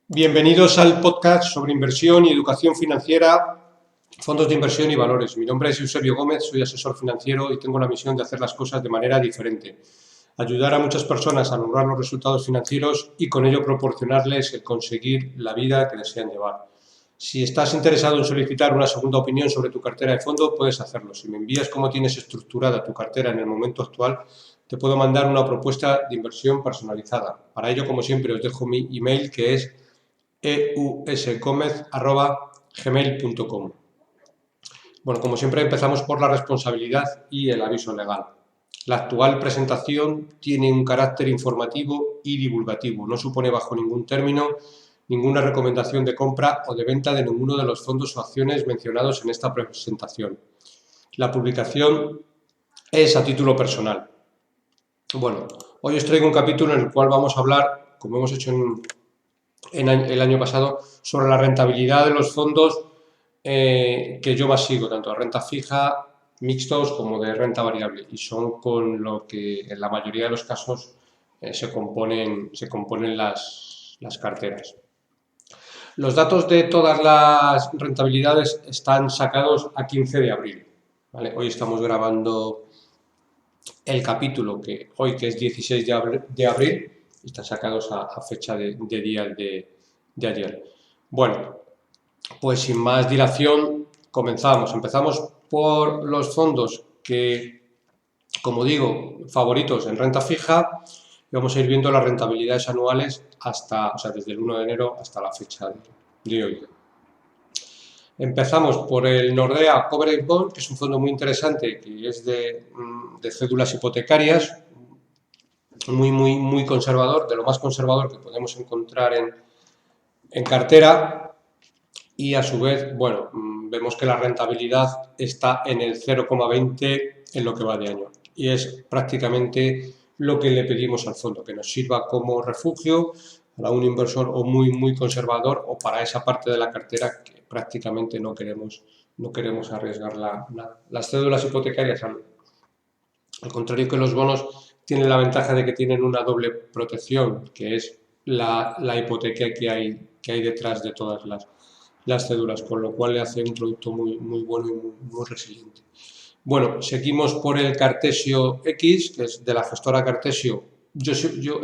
Bienvenidos al podcast sobre inversión y educación financiera, fondos de inversión y valores. Mi nombre es Eusebio Gómez, soy asesor financiero y tengo la misión de hacer las cosas de manera diferente, ayudar a muchas personas a lograr los resultados financieros y con ello proporcionarles el conseguir la vida que desean llevar. Si estás interesado en solicitar una segunda opinión sobre tu cartera de fondo, puedes hacerlo. Si me envías cómo tienes estructurada tu cartera en el momento actual, te puedo mandar una propuesta de inversión personalizada. Para ello, como siempre, os dejo mi email, que es eusgomez@gmail.com. Bueno, como siempre empezamos por la responsabilidad y el aviso legal. La actual presentación tiene un carácter informativo y divulgativo. No supone bajo ningún término ninguna recomendación de compra o de venta de ninguno de los fondos o acciones mencionados en esta presentación. La publicación es a título personal. Bueno, hoy os traigo un capítulo en el cual vamos a hablar, como hemos hecho en el año pasado, sobre la rentabilidad de los fondos que yo más sigo, tanto de renta fija, mixtos, como de renta variable, y son con lo que en la mayoría de los casos se componen las carteras. Los datos de todas las rentabilidades están sacados a 15 de abril. ¿Vale? Hoy estamos grabando el capítulo que es 16 de abril, están sacados a fecha de día de ayer. Bueno, pues sin más dilación comenzamos. Empezamos por los fondos que, como digo, favoritos en renta fija, y vamos a ir viendo las rentabilidades anuales desde el 1 de enero hasta la fecha de hoy. Empezamos por el Nordea Covered Bond, que es un fondo muy interesante, que es de cédulas hipotecarias, muy conservador, de lo más conservador que podemos encontrar en cartera, y a su vez, bueno, vemos que la rentabilidad está en el 0,20 en lo que va de año, y es prácticamente lo que le pedimos al fondo, que nos sirva como refugio para un inversor o muy conservador, o para esa parte de la cartera que prácticamente no queremos arriesgar nada. Las cédulas hipotecarias, al contrario que los bonos, tienen la ventaja de que tienen una doble protección, que es la hipoteca que hay detrás de todas las cédulas, con lo cual le hace un producto muy bueno y muy resiliente. Bueno, seguimos por el Cartesio X, que es de la gestora Cartesio. Yo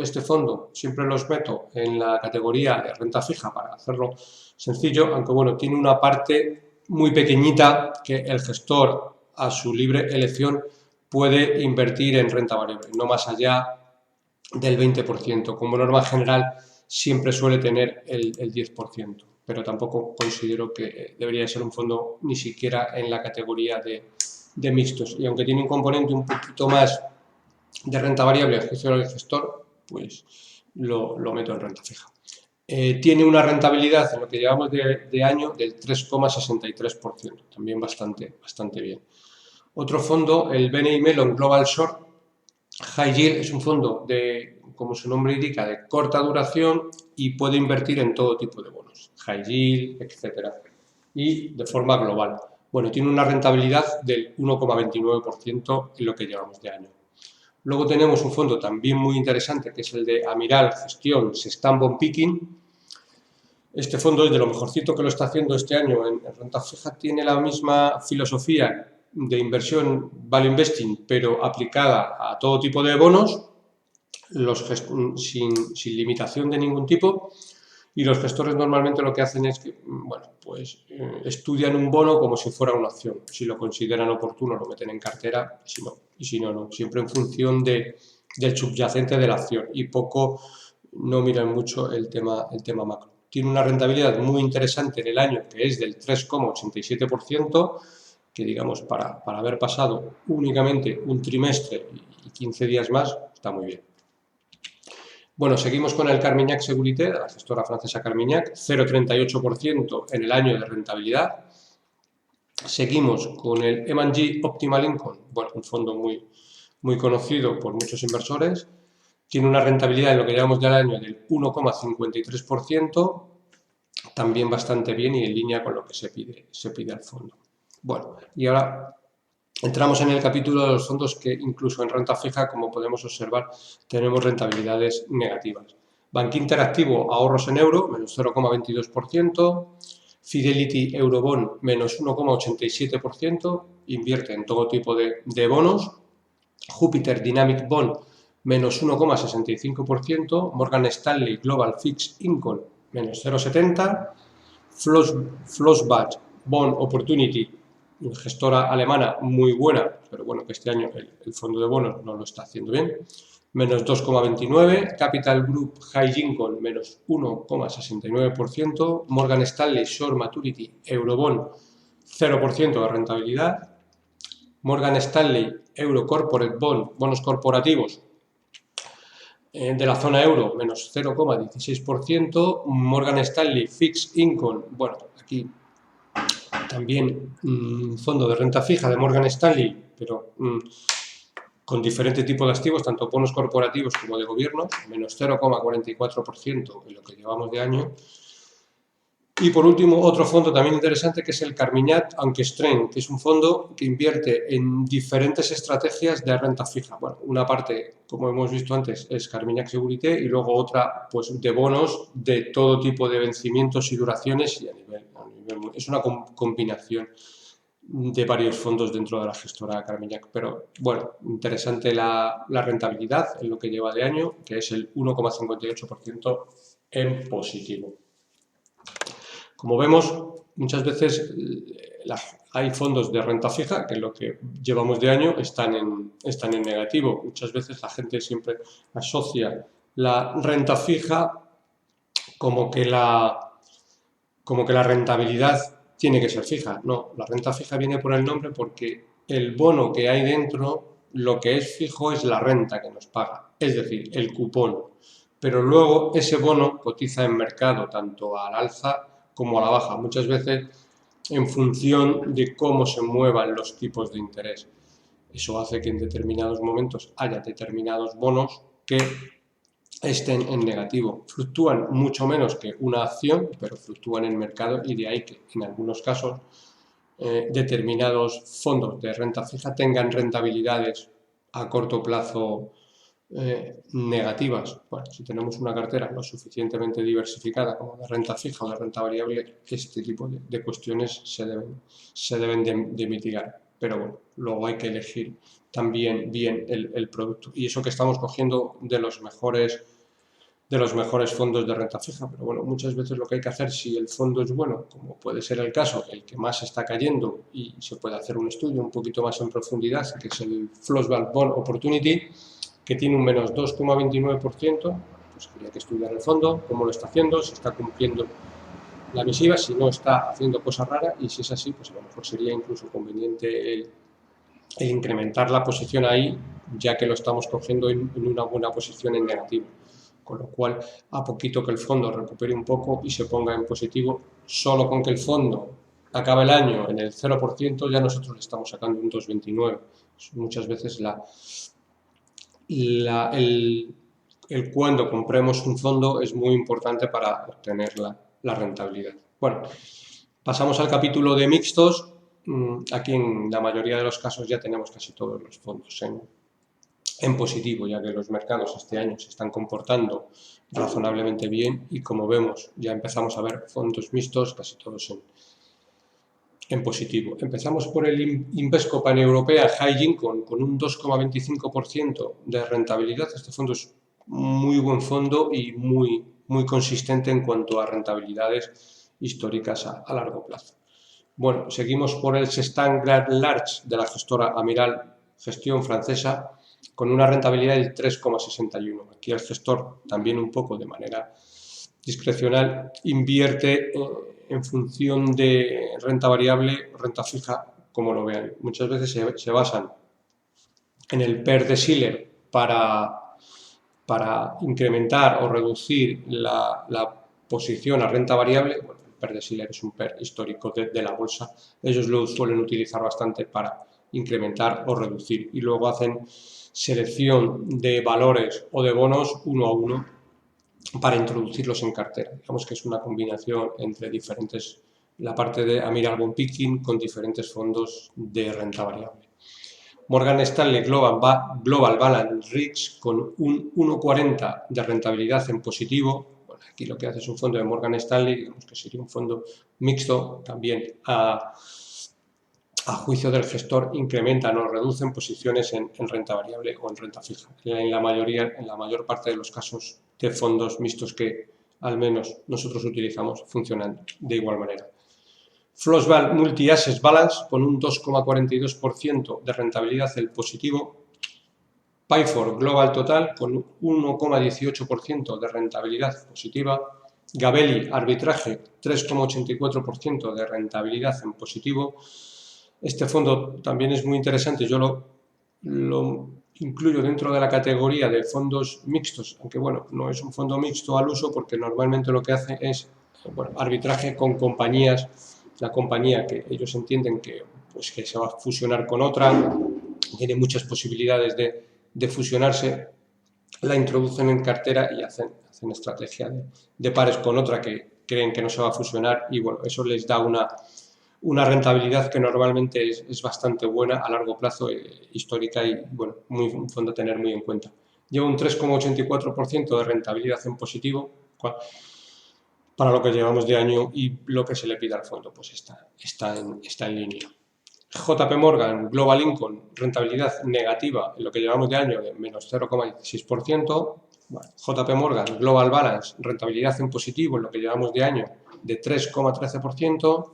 este fondo siempre los meto en la categoría de renta fija para hacerlo sencillo, aunque bueno, tiene una parte muy pequeñita que el gestor, a su libre elección, puede invertir en renta variable, no más allá del 20%. Como norma general, siempre suele tener el 10%, pero tampoco considero que debería ser un fondo ni siquiera en la categoría de mixtos. Y aunque tiene un componente un poquito más de renta variable al juicio del gestor, pues lo meto en renta fija. Tiene una rentabilidad en lo que llevamos de año del 3,63%, también bastante bien. Otro fondo, el BNI Mellon Global Short High Yield, es un fondo como su nombre indica, de corta duración, y puede invertir en todo tipo de bonos, high yield, etcétera, y de forma global. Bueno, tiene una rentabilidad del 1,29% en lo que llevamos de año. Luego tenemos un fondo también muy interesante, que es el de Amiral Gestión Sextant Bond Picking. Este fondo es de lo mejorcito que lo está haciendo este año en renta fija. Tiene la misma filosofía de inversión value investing, pero aplicada a todo tipo de bonos, sin limitación de ningún tipo, y los gestores normalmente lo que hacen es que, bueno, pues estudian un bono como si fuera una acción. Si lo consideran oportuno, lo meten en cartera, y si no, siempre en función del subyacente de la acción, y no miran mucho el tema macro. Tiene una rentabilidad muy interesante en el año, que es del 3,87%, que digamos, para haber pasado únicamente un trimestre y 15 días más, está muy bien. Bueno, seguimos con el Carmignac Seguridad, de la gestora francesa Carmignac, 0,38% en el año de rentabilidad. Seguimos con el M&G Optimal Income, bueno, un fondo muy conocido por muchos inversores. Tiene una rentabilidad en lo que llevamos del año del 1,53%. también bastante bien y en línea con lo que se pide al fondo. Bueno, y ahora entramos en el capítulo de los fondos que incluso en renta fija, como podemos observar, tenemos rentabilidades negativas. Bank Interactivo, ahorros en euro, menos 0,22%. Fidelity Eurobond, menos 1,87%, invierte en todo tipo de bonos. Jupiter Dynamic Bond, menos 1,65%. Morgan Stanley Global Fixed Income, menos 0,70%. Flossbach Bond Opportunity, gestora alemana muy buena, pero bueno, que este año el fondo de bonos no lo está haciendo bien, menos 2,29%, Capital Group High Income, menos 1,69%, Morgan Stanley Short Maturity Eurobond, 0% de rentabilidad, Morgan Stanley Euro Corporate Bond, bonos corporativos de la zona euro, menos 0,16%, Morgan Stanley Fixed Income, bueno, aquí también fondo de renta fija de Morgan Stanley, pero con diferente tipo de activos, tanto bonos corporativos como de gobierno, menos 0,44% en lo que llevamos de año. Y por último, otro fondo también interesante que es el Carmignac Anquestreng, que es un fondo que invierte en diferentes estrategias de renta fija. Bueno, una parte, como hemos visto antes, es Carmignac Seguridad y luego otra, pues, de bonos de todo tipo de vencimientos y duraciones y a nivel es una combinación de varios fondos dentro de la gestora Carmignac. Pero bueno, interesante la rentabilidad en lo que lleva de año, que es el 1,58% en positivo. Como vemos, muchas veces hay fondos de renta fija que en lo que llevamos de año están en negativo. Muchas veces la gente siempre asocia la renta fija como que la rentabilidad tiene que ser fija. No, la renta fija viene por el nombre porque el bono que hay dentro, lo que es fijo es la renta que nos paga, es decir, el cupón. Pero luego ese bono cotiza en mercado tanto al alza como a la baja, muchas veces en función de cómo se muevan los tipos de interés. Eso hace que en determinados momentos haya determinados bonos que estén en negativo. Fluctúan mucho menos que una acción, pero fluctúan en el mercado y de ahí que en algunos casos determinados fondos de renta fija tengan rentabilidades a corto plazo negativas. Bueno, si tenemos una cartera lo suficientemente diversificada como de renta fija o de renta variable, este tipo de cuestiones se deben de mitigar. Pero bueno, luego hay que elegir también bien el producto. Y eso que estamos cogiendo de los mejores fondos de renta fija. Pero bueno, muchas veces lo que hay que hacer, si el fondo es bueno, como puede ser el caso, el que más está cayendo, y se puede hacer un estudio un poquito más en profundidad, que es el Flossbach Bond Opportunity, que tiene un menos 2,29%, pues habría que estudiar el fondo, cómo lo está haciendo, si está cumpliendo la misiva, si no está haciendo cosas raras, y si es así, pues a lo mejor sería incluso conveniente el incrementar la posición ahí, ya que lo estamos cogiendo en una buena posición en negativo. Con lo cual, a poquito que el fondo recupere un poco y se ponga en positivo, solo con que el fondo acabe el año en el 0%, ya nosotros le estamos sacando un 2,29. Muchas veces el cuando compremos un fondo es muy importante para obtener la rentabilidad. Bueno, pasamos al capítulo de mixtos. Aquí en la mayoría de los casos ya tenemos casi todos los fondos en positivo, ya que los mercados este año se están comportando razonablemente bien y como vemos ya empezamos a ver fondos mixtos casi todos en positivo. Empezamos por el Invesco Paneuropea High Income con un 2,25% de rentabilidad. Este fondo es muy buen fondo y muy consistente en cuanto a rentabilidades históricas a largo plazo. Bueno, seguimos por el Sestan Grand Large de la gestora Amiral Gestión francesa con una rentabilidad del 3,61. Aquí el gestor también un poco de manera discrecional invierte en función de renta variable, renta fija, como lo vean. Muchas veces se basan en el PER de Shiller para incrementar o reducir la posición a renta variable. Bueno, el PER de Shiller es un PER histórico de la bolsa. Ellos lo suelen utilizar bastante para incrementar o reducir y luego hacen selección de valores o de bonos uno a uno para introducirlos en cartera. Digamos que es una combinación entre diferentes, la parte de Amiral Bond Picking con diferentes fondos de renta variable. Morgan Stanley Global Balance REITs con un 1,40 de rentabilidad en positivo. Bueno, aquí lo que hace es un fondo de Morgan Stanley, digamos que sería un fondo mixto, también a juicio del gestor incrementan o reducen posiciones en renta variable o en renta fija. En la mayor parte de los casos de fondos mixtos que al menos nosotros utilizamos funcionan de igual manera. Flossbal Multi-Assets Balance con un 2,42% de rentabilidad en positivo. Pyford Global Total con un 1,18% de rentabilidad positiva. Gabelli Arbitraje 3,84% de rentabilidad en positivo. Este fondo también es muy interesante, yo lo incluyo dentro de la categoría de fondos mixtos, aunque bueno, no es un fondo mixto al uso porque normalmente lo que hace es arbitraje con compañías, la compañía que ellos entienden que se va a fusionar con otra, tiene muchas posibilidades de fusionarse, la introducen en cartera y hacen estrategia de pares con otra que creen que no se va a fusionar y bueno, eso les da una rentabilidad que normalmente es bastante buena a largo plazo, histórica y bueno, un fondo a tener muy en cuenta. Lleva un 3,84% de rentabilidad en positivo para lo que llevamos de año y lo que se le pide al fondo pues está en línea. JP Morgan Global Income, rentabilidad negativa en lo que llevamos de año de menos 0,16%. Bueno, JP Morgan Global Balance, rentabilidad en positivo en lo que llevamos de año de 3,13%.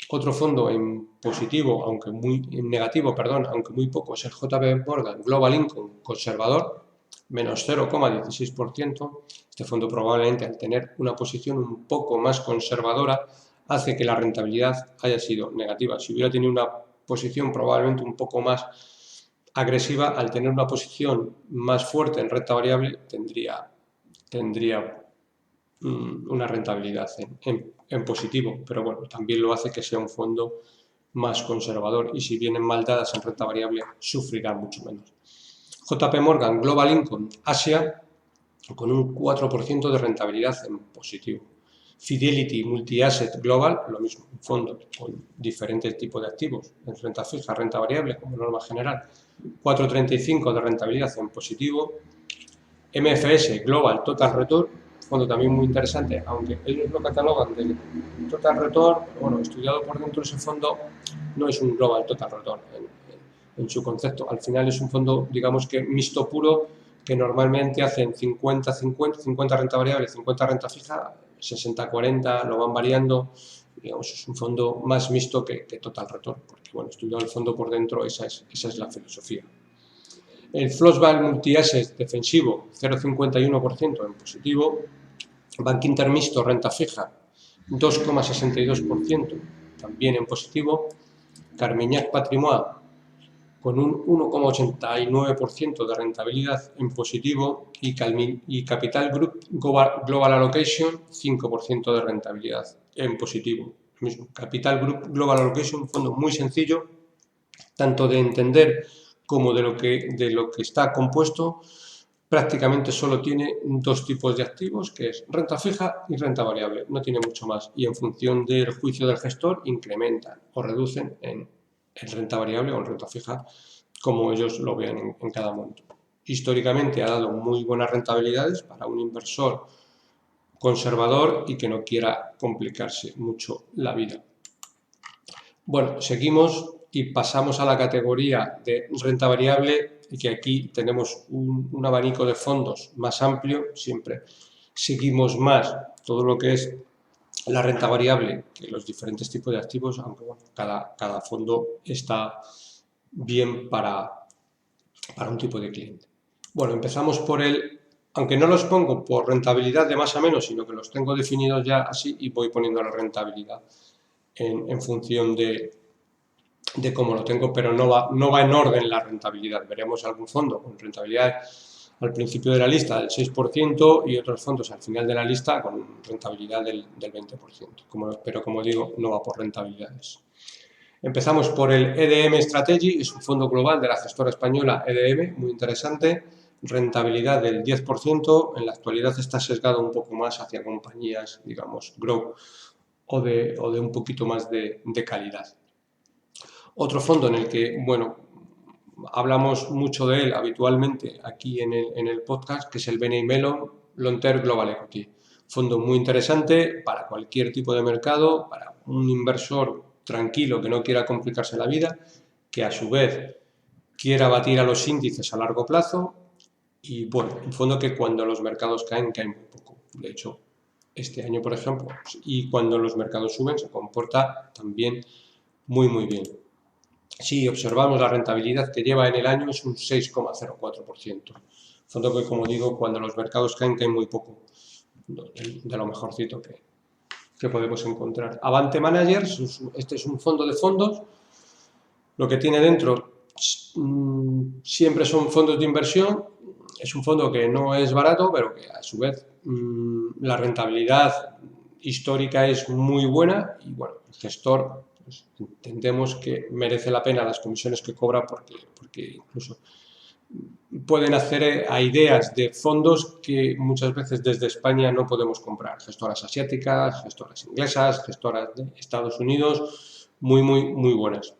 Otro fondo en positivo, en negativo, aunque muy poco, es el JP Morgan Global Income conservador, menos 0,16%. Este fondo probablemente al tener una posición un poco más conservadora hace que la rentabilidad haya sido negativa. Si hubiera tenido una posición probablemente un poco más agresiva, al tener una posición más fuerte en renta variable, tendría una rentabilidad en positivo, pero bueno, también lo hace que sea un fondo más conservador y si vienen mal dadas en renta variable sufrirá mucho menos. JP Morgan Global Income Asia con un 4% de rentabilidad en positivo. Fidelity Multi-Asset Global, lo mismo, un fondo con diferentes tipos de activos, en renta fija, renta variable como norma general, 4,35 de rentabilidad en positivo. MFS Global Total Return, fondo también muy interesante, aunque ellos lo catalogan de Total Return, bueno, estudiado por dentro de ese fondo, no es un Global Total Return en su concepto. Al final es un fondo, digamos que mixto puro, que normalmente hacen 50-50, 50 renta variable, 50 renta fija, 60-40, lo van variando. Digamos, es un fondo más mixto que Total Return, porque bueno, estudiado el fondo por dentro, esa es la filosofía. El Flossbal Multi-Asset defensivo, 0,51% en positivo. Bank Inter mixto renta fija, 2,62% también en positivo. Carmignac Patrimoine con un 1,89% de rentabilidad en positivo y Capital Group Global Allocation, 5% de rentabilidad en positivo. Capital Group Global Allocation, un fondo muy sencillo, tanto de entender como de lo que está compuesto. Prácticamente solo tiene dos tipos de activos, que es renta fija y renta variable, no tiene mucho más, y en función del juicio del gestor incrementan o reducen en renta variable o en renta fija, como ellos lo vean en cada momento. Históricamente ha dado muy buenas rentabilidades para un inversor conservador y que no quiera complicarse mucho la vida. Bueno, seguimos y pasamos a la categoría de renta variable, y que aquí tenemos un abanico de fondos más amplio. Siempre seguimos más todo lo que es la renta variable que los diferentes tipos de activos, aunque bueno, cada fondo está bien para un tipo de cliente. Bueno, empezamos por aunque no los pongo por rentabilidad de más a menos, sino que los tengo definidos ya así y voy poniendo la rentabilidad en función de cómo lo tengo, pero no va en orden la rentabilidad. Veremos algún fondo con rentabilidad al principio de la lista del 6% y otros fondos al final de la lista con rentabilidad del 20%. Pero como digo, no va por rentabilidades. Empezamos por el EDM Strategy, es un fondo global de la gestora española EDM, muy interesante, rentabilidad del 10%, en la actualidad está sesgado un poco más hacia compañías, digamos, growth o de un poquito más de calidad. Otro fondo en el que, bueno, hablamos mucho de él habitualmente aquí en el podcast, que es el BNY Mellon Long Term Global Equity. Fondo muy interesante para cualquier tipo de mercado, para un inversor tranquilo que no quiera complicarse la vida, que a su vez quiera batir a los índices a largo plazo y, bueno, un fondo que cuando los mercados caen muy poco. De hecho, este año, por ejemplo, y cuando los mercados suben, se comporta también muy bien. Si observamos la rentabilidad que lleva en el año es un 6,04%. Fondo que, como digo, cuando los mercados caen muy poco, de lo mejorcito que podemos encontrar. Avante Managers, este es un fondo de fondos. Lo que tiene dentro siempre son fondos de inversión. Es un fondo que no es barato, pero que a su vez la rentabilidad histórica es muy buena y, bueno, el gestor, pues, entendemos que merece la pena las comisiones que cobra porque incluso pueden hacer a ideas de fondos que muchas veces desde España no podemos comprar. Gestoras asiáticas, gestoras inglesas, gestoras de Estados Unidos, muy buenas.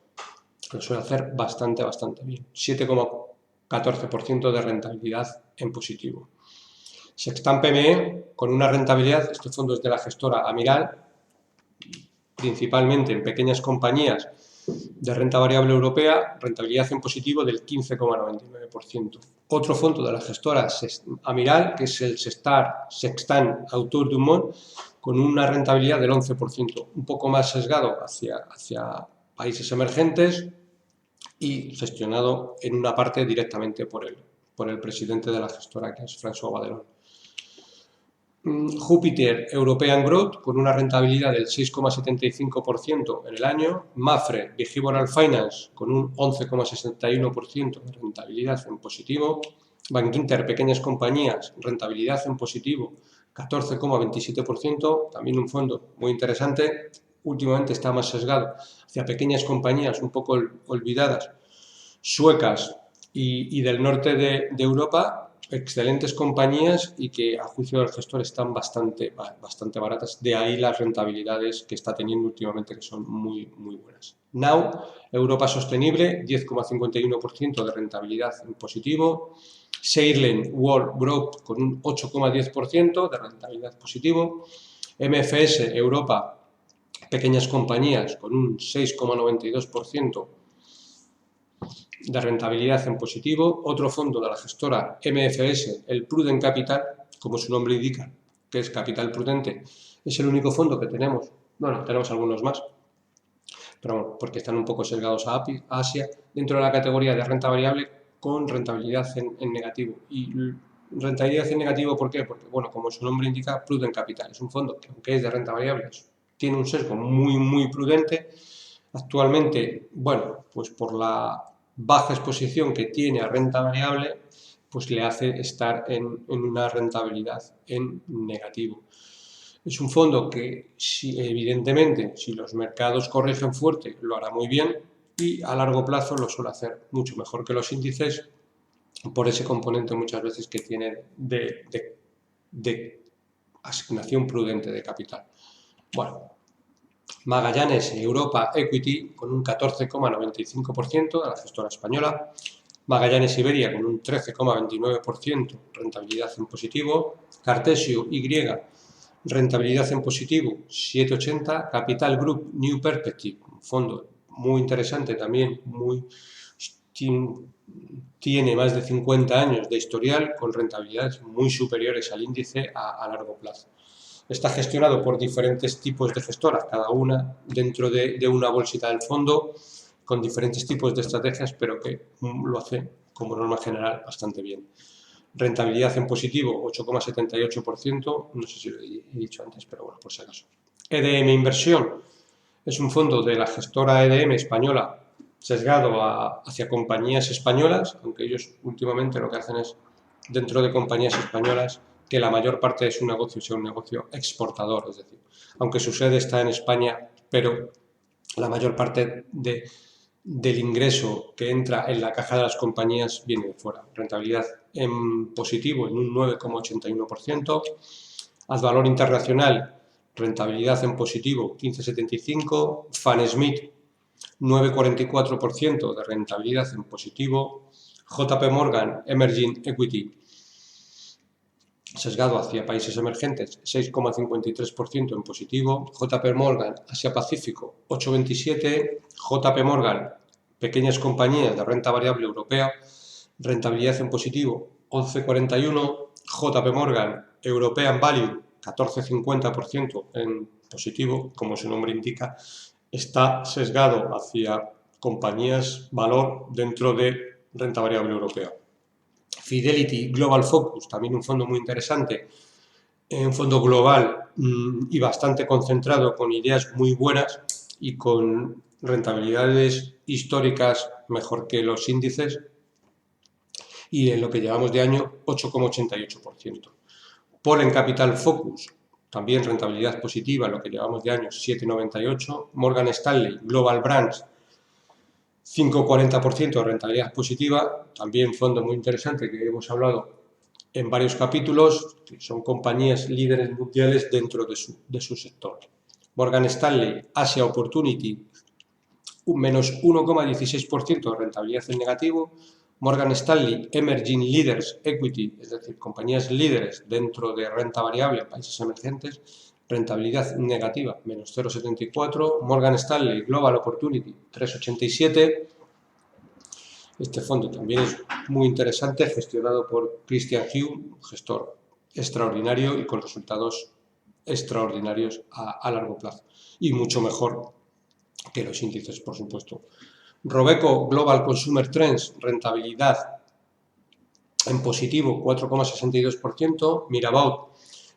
Lo suele hacer bastante bien. 7,14% de rentabilidad en positivo. Sextant PME, con una rentabilidad, este fondo es de la gestora Amiral, principalmente en pequeñas compañías de renta variable europea, rentabilidad en positivo del 15,99%. Otro fondo de la gestora Amiral, que es el Sextant Autour du Monde, con una rentabilidad del 11%, un poco más sesgado hacia países emergentes y gestionado en una parte directamente por el presidente de la gestora, que es François Badelon. Júpiter European Growth, con una rentabilidad del 6,75% en el año. Mapfre Behavioral Finance, con un 11,61% de rentabilidad en positivo. Bankinter Pequeñas Compañías, rentabilidad en positivo, 14,27%. También un fondo muy interesante. Últimamente está más sesgado hacia pequeñas compañías un poco olvidadas, suecas y del norte de Europa. Excelentes compañías y que a juicio del gestor están bastante baratas, de ahí las rentabilidades que está teniendo últimamente, que son muy buenas. Now, Europa Sostenible, 10,51% de rentabilidad en positivo. Shailen World Growth con un 8,10% de rentabilidad positivo. MFS Europa Pequeñas Compañías con un 6,92% de rentabilidad en positivo. Otro fondo de la gestora MFS, el Prudent Capital, como su nombre indica, que es capital prudente, es el único fondo que tenemos. Bueno, tenemos algunos más, pero bueno, porque están un poco sesgados a Asia, dentro de la categoría de renta variable con rentabilidad en negativo. Y rentabilidad en negativo, ¿por qué? Porque, bueno, como su nombre indica, Prudent Capital es un fondo que, aunque es de renta variable, tiene un sesgo muy prudente. Actualmente, bueno, pues por la baja exposición que tiene a renta variable, pues le hace estar en una rentabilidad en negativo. Es un fondo que, evidentemente, si los mercados corrigen fuerte, lo hará muy bien y a largo plazo lo suele hacer mucho mejor que los índices por ese componente muchas veces que tiene de asignación prudente de capital. Bueno, Magallanes Europa Equity con un 14,95% de la gestora española. Magallanes Iberia con un 13,29% rentabilidad en positivo. Cartesio Y, rentabilidad en positivo 7,80. Capital Group New Perspective, un fondo muy interesante también, tiene más de 50 años de historial con rentabilidades muy superiores al índice a largo plazo. Está gestionado por diferentes tipos de gestoras, cada una dentro de una bolsita del fondo, con diferentes tipos de estrategias, pero que lo hace, como norma general, bastante bien. Rentabilidad en positivo, 8,78%, no sé si lo he dicho antes, pero bueno, por si acaso. EDM Inversión es un fondo de la gestora EDM española, sesgado hacia compañías españolas, aunque ellos últimamente lo que hacen es, dentro de compañías españolas, que la mayor parte de su negocio sea un negocio exportador, es decir, aunque su sede está en España, pero la mayor parte del ingreso que entra en la caja de las compañías viene de fuera. Rentabilidad en positivo en un 9,81%. Azvalor Internacional, rentabilidad en positivo 15,75%. Fanesmith, 9,44% de rentabilidad en positivo. JP Morgan Emerging Equity, sesgado hacia países emergentes, 6,53% en positivo. JP Morgan Asia Pacífico, 8,27%. JP Morgan pequeñas compañías de renta variable europea, rentabilidad en positivo, 11,41%. JP Morgan European Value, 14,50% en positivo, como su nombre indica, está sesgado hacia compañías valor dentro de renta variable europea. Fidelity Global Focus, también un fondo muy interesante, un fondo global y bastante concentrado, con ideas muy buenas y con rentabilidades históricas mejor que los índices, y en lo que llevamos de año 8,88%. Pollen Capital Focus, también rentabilidad positiva en lo que llevamos de año 7,98%. Morgan Stanley Global Brands, 5,40% de rentabilidad positiva, también fondo muy interesante que hemos hablado en varios capítulos, que son compañías líderes mundiales dentro de su sector. Morgan Stanley Asia Opportunity, un menos 1,16% de rentabilidad en negativo. Morgan Stanley Emerging Leaders Equity, es decir, compañías líderes dentro de renta variable en países emergentes, rentabilidad negativa, menos 0,74. Morgan Stanley Global Opportunity, 3,87. Este fondo también es muy interesante, gestionado por Christian Hugh, un gestor extraordinario y con resultados extraordinarios a largo plazo, y mucho mejor que los índices, por supuesto. Robeco Global Consumer Trends, rentabilidad en positivo, 4,62%. Mirabaud,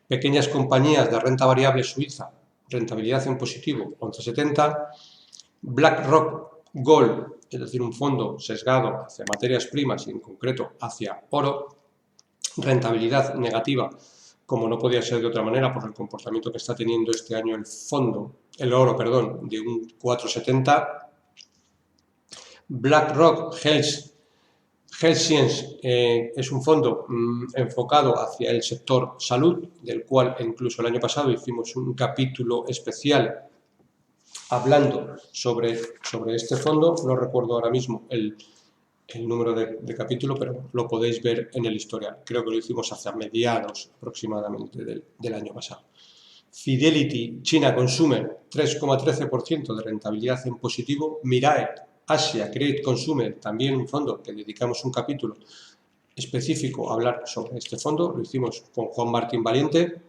pequeñas compañías de renta variable suiza, rentabilidad en positivo, 11,70%. BlackRock Gold, es decir, un fondo sesgado hacia materias primas y en concreto hacia oro, rentabilidad negativa, como no podía ser de otra manera por el comportamiento que está teniendo este año el oro, de un 4,70%. BlackRock Health Science es un fondo enfocado hacia el sector salud, del cual incluso el año pasado hicimos un capítulo especial hablando sobre este fondo. No recuerdo ahora mismo el número de capítulo, pero lo podéis ver en el historial. Creo que lo hicimos hacia mediados aproximadamente del año pasado. Fidelity China Consumer, 3,13% de rentabilidad en positivo. Mirae Asia Credit Consumer, también un fondo que dedicamos un capítulo específico a hablar sobre este fondo, lo hicimos con Juan Martín Valiente.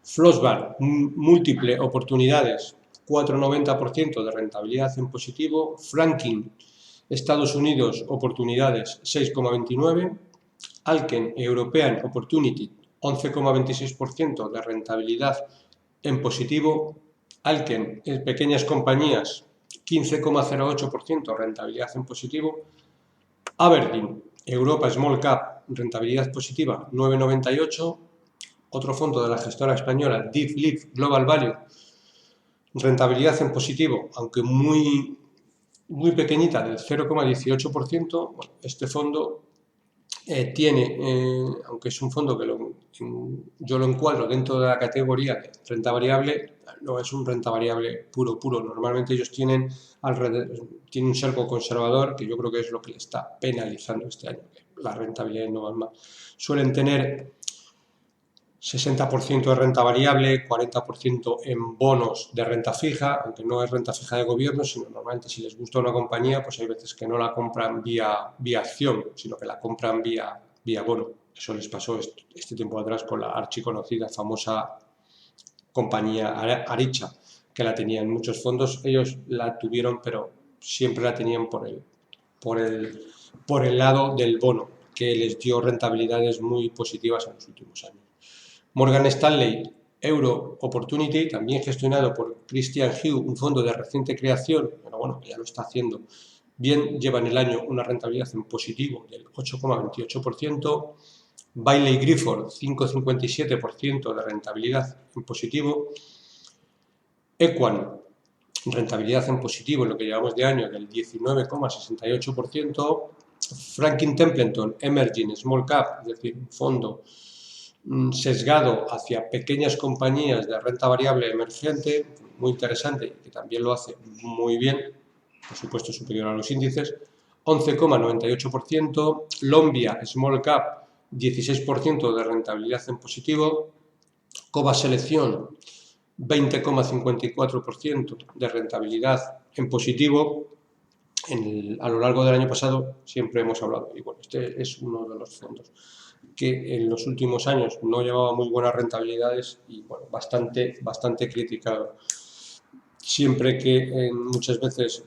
Flossbank Múltiple Oportunidades, 4,90% de rentabilidad en positivo. Franklin Estados Unidos Oportunidades, 6,29%. Alken European Opportunity, 11,26% de rentabilidad en positivo. Alken pequeñas compañías, 15,08% rentabilidad en positivo. Aberdeen Europa Small Cap, rentabilidad positiva, 9,98%. Otro fondo de la gestora española, Deep Leaf Global Value, rentabilidad en positivo, aunque muy pequeñita, del 0,18%. Bueno, este fondo tiene, aunque es un fondo que yo lo encuadro dentro de la categoría de renta variable, no es un renta variable puro. Normalmente ellos tienen un sesgo conservador, que yo creo que es lo que le está penalizando este año. La rentabilidad no va mal. Suelen tener 60% de renta variable, 40% en bonos de renta fija, aunque no es renta fija de gobierno, sino normalmente si les gusta una compañía, pues hay veces que no la compran vía acción, sino que la compran vía bono. Eso les pasó este tiempo atrás con la archiconocida, famosa compañía Aricha, que la tenían muchos fondos. Ellos la tuvieron, pero siempre la tenían por el lado del bono, que les dio rentabilidades muy positivas en los últimos años. Morgan Stanley Euro Opportunity, también gestionado por Christian Hugh, un fondo de reciente creación, pero bueno, ya lo está haciendo bien, lleva en el año una rentabilidad en positivo del 8,28%. Bailey Gifford, 5,57% de rentabilidad en positivo. Equan rentabilidad en positivo en lo que llevamos de año del 19,68%. Franklin Templeton Emerging Small Cap, es decir, un fondo sesgado hacia pequeñas compañías de renta variable emergente, muy interesante, que también lo hace muy bien, por supuesto superior a los índices, 11,98%, Lombia Small Cap, 16% de rentabilidad en positivo, Cova Selección, 20,54% de rentabilidad en positivo. A lo largo del año pasado siempre hemos hablado, y bueno, este es uno de los fondos que en los últimos años no llevaba muy buenas rentabilidades y bueno, bastante criticado. Siempre que muchas veces,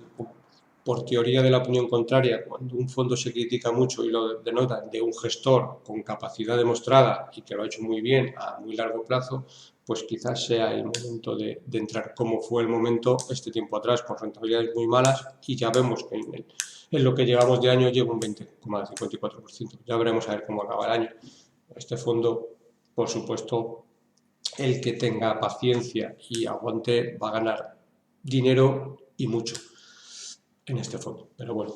por teoría de la opinión contraria, cuando un fondo se critica mucho y lo denota de un gestor con capacidad demostrada y que lo ha hecho muy bien a muy largo plazo, pues quizás sea el momento de entrar, como fue el momento este tiempo atrás, con rentabilidades muy malas, y ya vemos que en lo que llevamos de año lleva un 20,54%. Ya veremos a ver cómo acaba el año. Este fondo, por supuesto, el que tenga paciencia y aguante va a ganar dinero y mucho en este fondo. Pero bueno,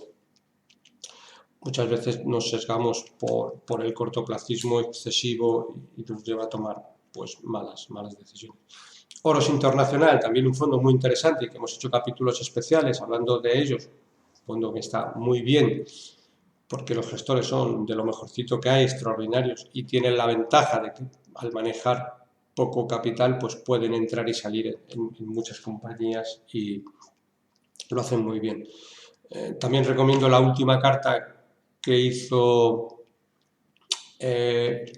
muchas veces nos sesgamos por el cortoplacismo excesivo y nos lleva a tomar pues malas decisiones. Oros Internacional, también un fondo muy interesante y que hemos hecho capítulos especiales hablando de ellos. Un fondo que está muy bien porque los gestores son de lo mejorcito que hay, extraordinarios, y tienen la ventaja de que al manejar poco capital pues pueden entrar y salir en muchas compañías y lo hacen muy bien. También recomiendo la última carta que hizo el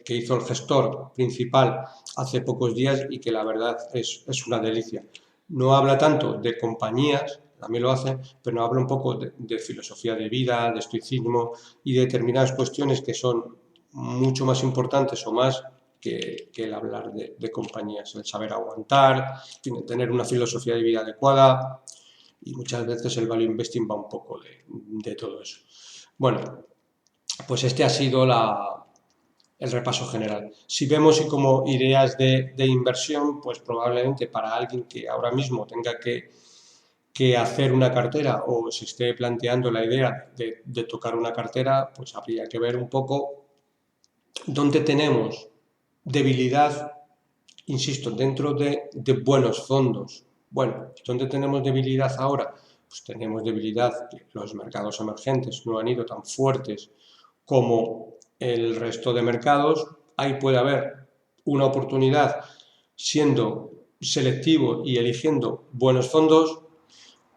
gestor principal hace pocos días y que la verdad es una delicia. No habla tanto de compañías, también lo hace, pero no habla un poco de filosofía de vida, de estoicismo y de determinadas cuestiones que son mucho más importantes o más que el hablar de compañías, el saber aguantar, tener una filosofía de vida adecuada, y muchas veces el value investing va un poco de todo eso. Bueno, pues este ha sido el repaso general. Si vemos y como ideas de inversión, pues probablemente para alguien que ahora mismo tenga que hacer una cartera o se esté planteando la idea de tocar una cartera, pues habría que ver un poco dónde tenemos debilidad, insisto, dentro de buenos fondos. Bueno, ¿dónde tenemos debilidad ahora? Pues tenemos debilidad que los mercados emergentes no han ido tan fuertes como el resto de mercados. Ahí puede haber una oportunidad siendo selectivo y eligiendo buenos fondos.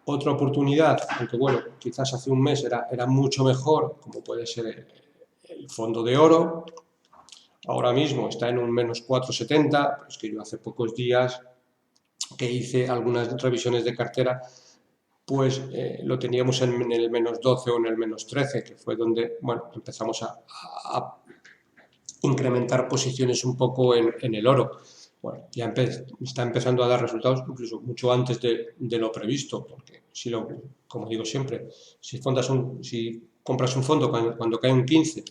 Otra oportunidad, aunque bueno, quizás hace un mes era mucho mejor, como puede ser el fondo de oro. Ahora mismo está en un menos 4,70, pero es que yo hace pocos días que hice algunas revisiones de cartera, pues lo teníamos en el menos 12 o en el menos 13, que fue donde, bueno, empezamos a incrementar posiciones un poco en el oro. Bueno, ya está empezando a dar resultados incluso mucho antes de lo previsto, porque como digo siempre, si compras un fondo cuando cae un 15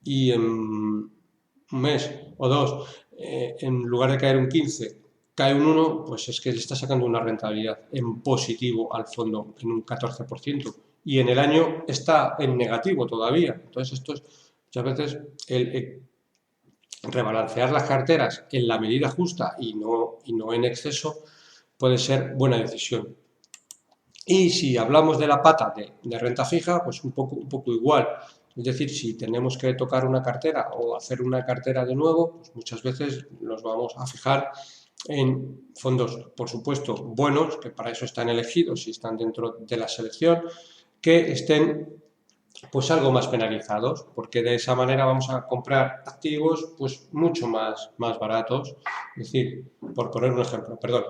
y en un mes o dos, en lugar de caer un 15, cae un 1, pues es que le está sacando una rentabilidad en positivo al fondo en un 14%, y en el año está en negativo todavía. Entonces esto es muchas veces el rebalancear las carteras en la medida justa y no en exceso puede ser buena decisión. Y si hablamos de la pata de renta fija, pues un poco igual. Es decir, si tenemos que tocar una cartera o hacer una cartera de nuevo, pues muchas veces nos vamos a fijar en fondos, por supuesto, buenos, que para eso están elegidos y están dentro de la selección, que estén pues algo más penalizados, porque de esa manera vamos a comprar activos pues mucho más baratos. Es decir, por poner un ejemplo, perdón,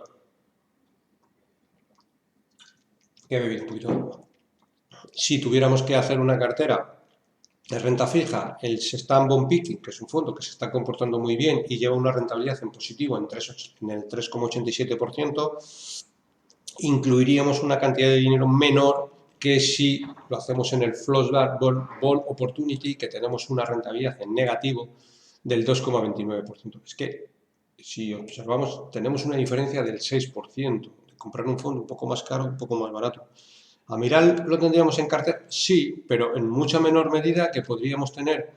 que he bebido un poquito de agua. Si tuviéramos que hacer una cartera de renta fija, el Sextant Bond Picking, que es un fondo que se está comportando muy bien y lleva una rentabilidad en positivo en el 3,87%, incluiríamos una cantidad de dinero menor que si lo hacemos en el Flossback Bond Opportunity, que tenemos una rentabilidad en negativo del 2,29%. Es que, si observamos, tenemos una diferencia del 6% comprar un fondo un poco más caro, un poco más barato. ¿A Miral lo tendríamos en cartera? Sí, pero en mucha menor medida que podríamos tener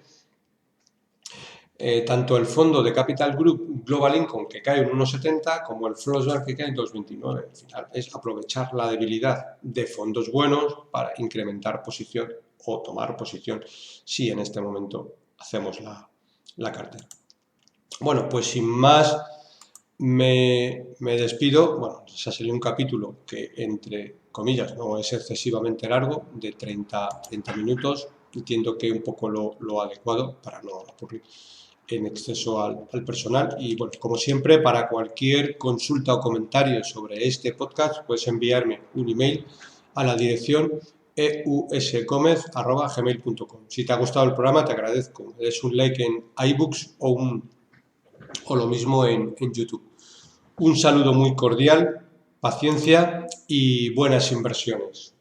tanto el fondo de Capital Group Global Income, que cae en 1,70, como el Flossbank, que cae en 2,29. Al final es aprovechar la debilidad de fondos buenos para incrementar posición o tomar posición si en este momento hacemos la cartera. Bueno, pues sin más me despido. Bueno, se ha salido un capítulo que, entre comillas, no es excesivamente largo, de 30 minutos. Entiendo que un poco lo adecuado para no aburrir en exceso al personal. Y bueno, como siempre, para cualquier consulta o comentario sobre este podcast, puedes enviarme un email a la dirección eusgomez@gmail.com. Si te ha gustado el programa, te agradezco. Es un like en iBooks o lo mismo en YouTube. Un saludo muy cordial, paciencia y buenas inversiones.